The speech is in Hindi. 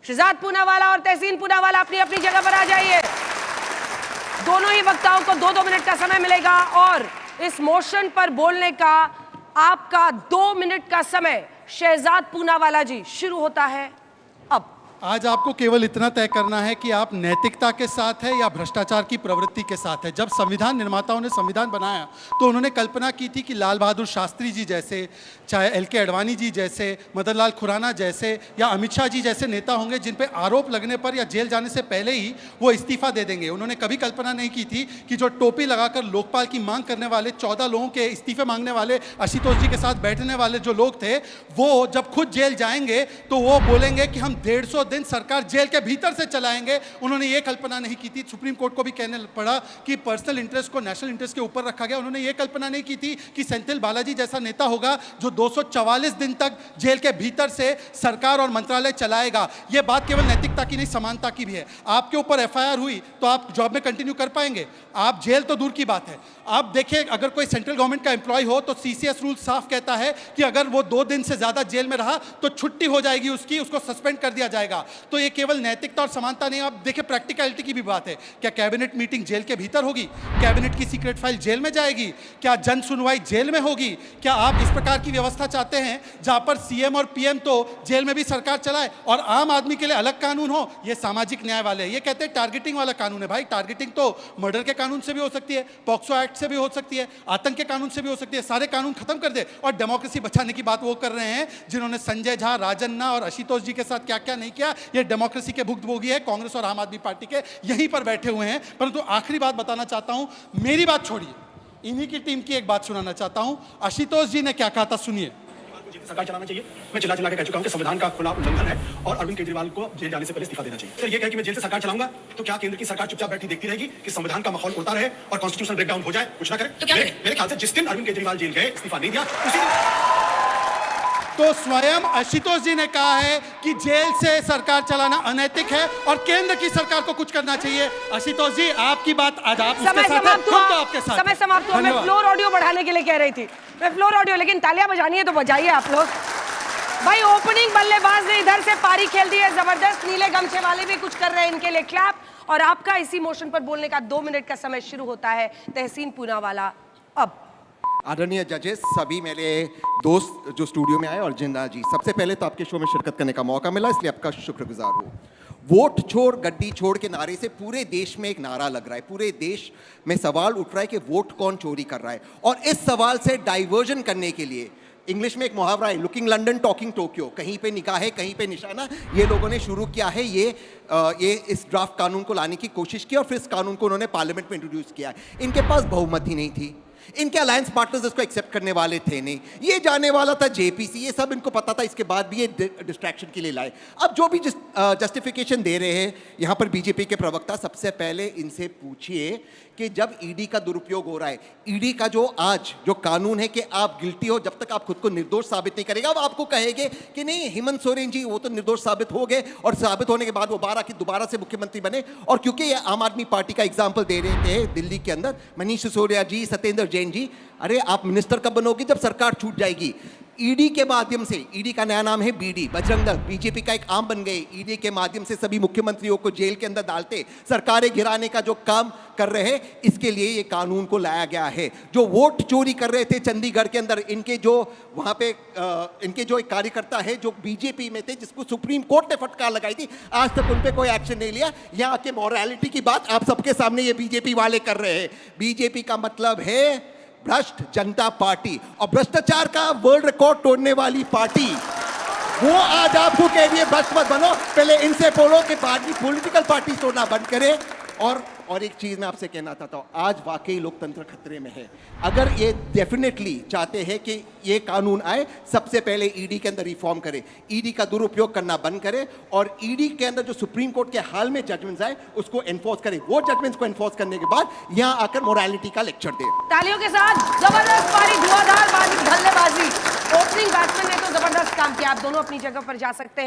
शहजाद पूनावाला और तहसीन पूनावाला अपनी अपनी जगह पर आ जाइए। दोनों ही वक्ताओं को 2-2 मिनट का समय मिलेगा और इस मोशन पर बोलने का आपका 2 मिनट का समय शहजाद पूनावाला जी शुरू होता है अब। आज आपको केवल इतना तय करना है कि आप नैतिकता के साथ है या भ्रष्टाचार की प्रवृत्ति के साथ है। जब संविधान निर्माताओं ने संविधान बनाया तो उन्होंने कल्पना की थी कि लाल बहादुर शास्त्री जी जैसे, चाहे एल.के. अडवाणी जी जैसे, मदन लाल खुराना जैसे या अमित शाह जी जैसे नेता होंगे जिन पे आरोप लगने पर या जेल जाने से पहले ही वो इस्तीफा दे देंगे। उन्होंने कभी कल्पना नहीं की थी कि जो टोपी लगाकर लोकपाल की मांग करने वाले 14 लोगों के इस्तीफे मांगने वाले आशुतोष जी के साथ बैठने वाले जो लोग थे, वो जब खुद जेल जाएंगे तो वो बोलेंगे कि हम 150 दिन सरकार जेल के भीतर से चलाएंगे। उन्होंने ये कल्पना नहीं की थी। सुप्रीम कोर्ट को भी कहने पड़ा कि पर्सनल इंटरेस्ट को नेशनल इंटरेस्ट के ऊपर रखा गया। उन्होंने ये कल्पना नहीं की थी कि सेंथिल बालाजी जैसा नेता होगा जो 244 दिन तक जेल के भीतर से सरकार और मंत्रालय चलाएगा। ये बात केवल नैतिकता की नहीं, समानता की भी है। आपके ऊपर एफआईआर हुई तो आप जॉब में कंटिन्यू कर पाएंगे? आप जेल तो दूर की बात है। आप देखिए, अगर कोई सेंट्रल गवर्नमेंट का एम्प्लॉय हो तो सीसीएस रूल साफ कहता है कि अगर वो 2 दिन से ज्यादा जेल में रहा तो छुट्टी हो जाएगी उसकी, उसको सस्पेंड कर दिया जाएगा। तो ये केवल नैतिकता और समानता नहीं, आप देखिए प्रैक्टिकलिटी की भी बात है। क्या कैबिनेट मीटिंग जेल के भीतर होगी? कैबिनेट की सीक्रेट फाइल जेल में जाएगी? क्या जन सुनवाई जेल में होगी? क्या आप इस प्रकार की व्यवस्था चाहते हैं जहां पर सीएम और पीएम तो जेल में भी सरकार चलाए और आम आदमी के लिए अलग कानून हो? ये सामाजिक न्याय वाले, ये कहते हैं टारगेटिंग वाला कानून है। भाई टारगेटिंग तो मर्डर के कानून से भी हो सकती है, पॉक्सो एक्ट से भी हो सकती है, आतंक के कानून से भी हो सकती है। सारे कानून खत्म कर दे और डेमोक्रेसी बचाने की बात वो कर रहे हैं जिन्होंने संजय झा, राजन्ना और आशुतोष जी के साथ क्या क्या नहीं किया। ये डेमोक्रेसी के भुक्तभोगी है कांग्रेस और आम आदमी पार्टी के, यहीं पर बैठे हुए हैं। परंतु आखिरी बात बताना चाहता हूं, मेरी बात छोड़िए, इन्हीं की टीम की एक बात सुनाना चाहता हूं। आशुतोष जी ने क्या कहा था, सुनिए। सरकार चलाना चाहिए। मैं चिल्ला चिल्ला के कह चुका हूं कि संविधान का खुला उल्लंघन है और अरविंद केजरीवाल को जेल जाने से पहले इस्तीफा देना चाहिए। सर ये कहे कि मैं जेल से सरकार चलाऊंगा तो क्या केंद्र की सरकार चुपचाप बैठी देखती रहेगी कि संविधान का माहौल उड़ता रहे और कॉन्स्टिट्यूशन ब्रेकडाउन हो जाए, कुछ ना करे? तो क्या मेरे ख्याल से जिस दिन अरविंद केजरीवाल जेल गए, इस्तीफा नहीं दिया, उसी दिन तो स्वयं आशुतोष जी ने कहा है कि जेल से सरकार चलाना अनैतिक है और केंद्र की सरकार को कुछ करना चाहिए। आशुतोष जी, आपकी बात आज आप उसके साथ हैं, हम तो आपके साथ। समय समाप्त हुआ। मैं फ्लोर ऑडियो बढ़ाने के लिए कह रही थी, मैं फ्लोर ऑडियो, लेकिन तालियां बजानी है तो बजाइए आप लोग। भाई ओपनिंग बल्लेबाज ने इधर से पारी खेल दी है जबरदस्त, नीले गमछे वाले भी कुछ कर रहे हैं, इनके लिए क्लैप। और आपका इसी मोशन पर बोलने का 2 मिनट का समय शुरू होता है। तहसीन पूनावाला अब। आदरणीय जजेस, सभी मेरे दोस्त जो स्टूडियो में आए और जिन्ना जी, सबसे पहले तो आपके शो में शिरकत करने का मौका मिला, इसलिए आपका शुक्रगुजार हूँ। वोट छोड़ गड्डी छोड़ के नारे से पूरे देश में एक नारा लग रहा है, पूरे देश में सवाल उठ रहा है कि वोट कौन चोरी कर रहा है। और इस सवाल से डाइवर्जन करने के लिए इंग्लिश में एक मुहावरा है, लुकिंग लंदन टॉकिंग टोक्यो, कहीं पे निगाह है कहीं पे निशाना। ये लोगों ने शुरू किया है, ये इस ड्राफ्ट कानून को लाने की कोशिश की और फिर इस कानून को उन्होंने पार्लियामेंट में इंट्रोड्यूस किया। इनके पास बहुमत ही नहीं थी, इनके अलायंस पार्टनर्स इसको एक्सेप्ट करने वाले थे नहीं, ये जाने वाला था जेपीसी, ये सब इनको पता था। इसके बाद भी ये डिस्ट्रैक्शन के लिए लाए। अब जो भी जस्टिफिकेशन दे रहे हैं यहाँ पर बीजेपी के प्रवक्ता, सबसे पहले इनसे पूछिए कि जब ईडी का दुरुपयोग हो रहा है, ईडी का जो आज जो कानून है कि आप गिल्टी हो जब तक आप खुद को निर्दोष साबित नहीं करेगा, अब आपको कहेंगे कि नहीं हेमंत सोरेन जी वो तो निर्दोष साबित हो गए और साबित होने के बाद वो दोबारा से मुख्यमंत्री बने। और क्योंकि ये आम आदमी पार्टी का एग्जाम्पल दे रहे थे दिल्ली के अंदर, मनीष सिसोदिया जी, सत्येंद्र जैन जी, अरे आप मिनिस्टर कब बनोगे जब सरकार छूट जाएगी। ईडी के माध्यम से, ईडी का नया नाम है बीडी, बजरंग दल, बीजेपी का एक आम बन गए। ईडी के माध्यम से सभी मुख्यमंत्रियों को जेल के अंदर डालते, सरकारें गिराने का जो काम कर रहे हैं, इसके लिए ये कानून को लाया गया है। जो वोट चोरी कर रहे थे चंडीगढ़ के अंदर, इनके जो वहां पे इनके जो एक कार्यकर्ता है जो बीजेपी में थे, जिसको सुप्रीम कोर्ट ने फटकार लगाई थी, आज तक उन पे कोई एक्शन नहीं लिया। यहाँ के मॉरलिटी की बात आप सबके सामने ये बीजेपी वाले कर रहे हैं। बीजेपी का मतलब है भ्रष्ट जनता पार्टी और भ्रष्टाचार का वर्ल्ड रिकॉर्ड तोड़ने वाली पार्टी। वो आज आपको कह रही है भ्रष्ट मत बनो, पहले इनसे बोलो कि पार्टी पॉलिटिकल पार्टी तोड़ना बंद करे। और एक चीज मैं आपसे कहना चाहता हूं, आज वाकई लोकतंत्र खतरे में है। अगर ये डेफिनेटली चाहते हैं कि ये कानून आए, सबसे पहले ईडी के अंदर रिफॉर्म करे, ईडी का दुरुपयोग करना बंद करे और ईडी के अंदर जो सुप्रीम कोर्ट के हाल में जजमेंट्स आए उसको एनफोर्स करे। वो जजमेंट्स को एनफोर्स करने के बाद यहां आकर मोरालिटी का लेक्चर दे। तालियों के साथ जबरदस्त पारी, धुआंधार बल्लेबाजी। ओपनिंग बैट्समैन ने तो जबरदस्त काम किया। आप दोनों अपनी जगह पर जा सकते हैं।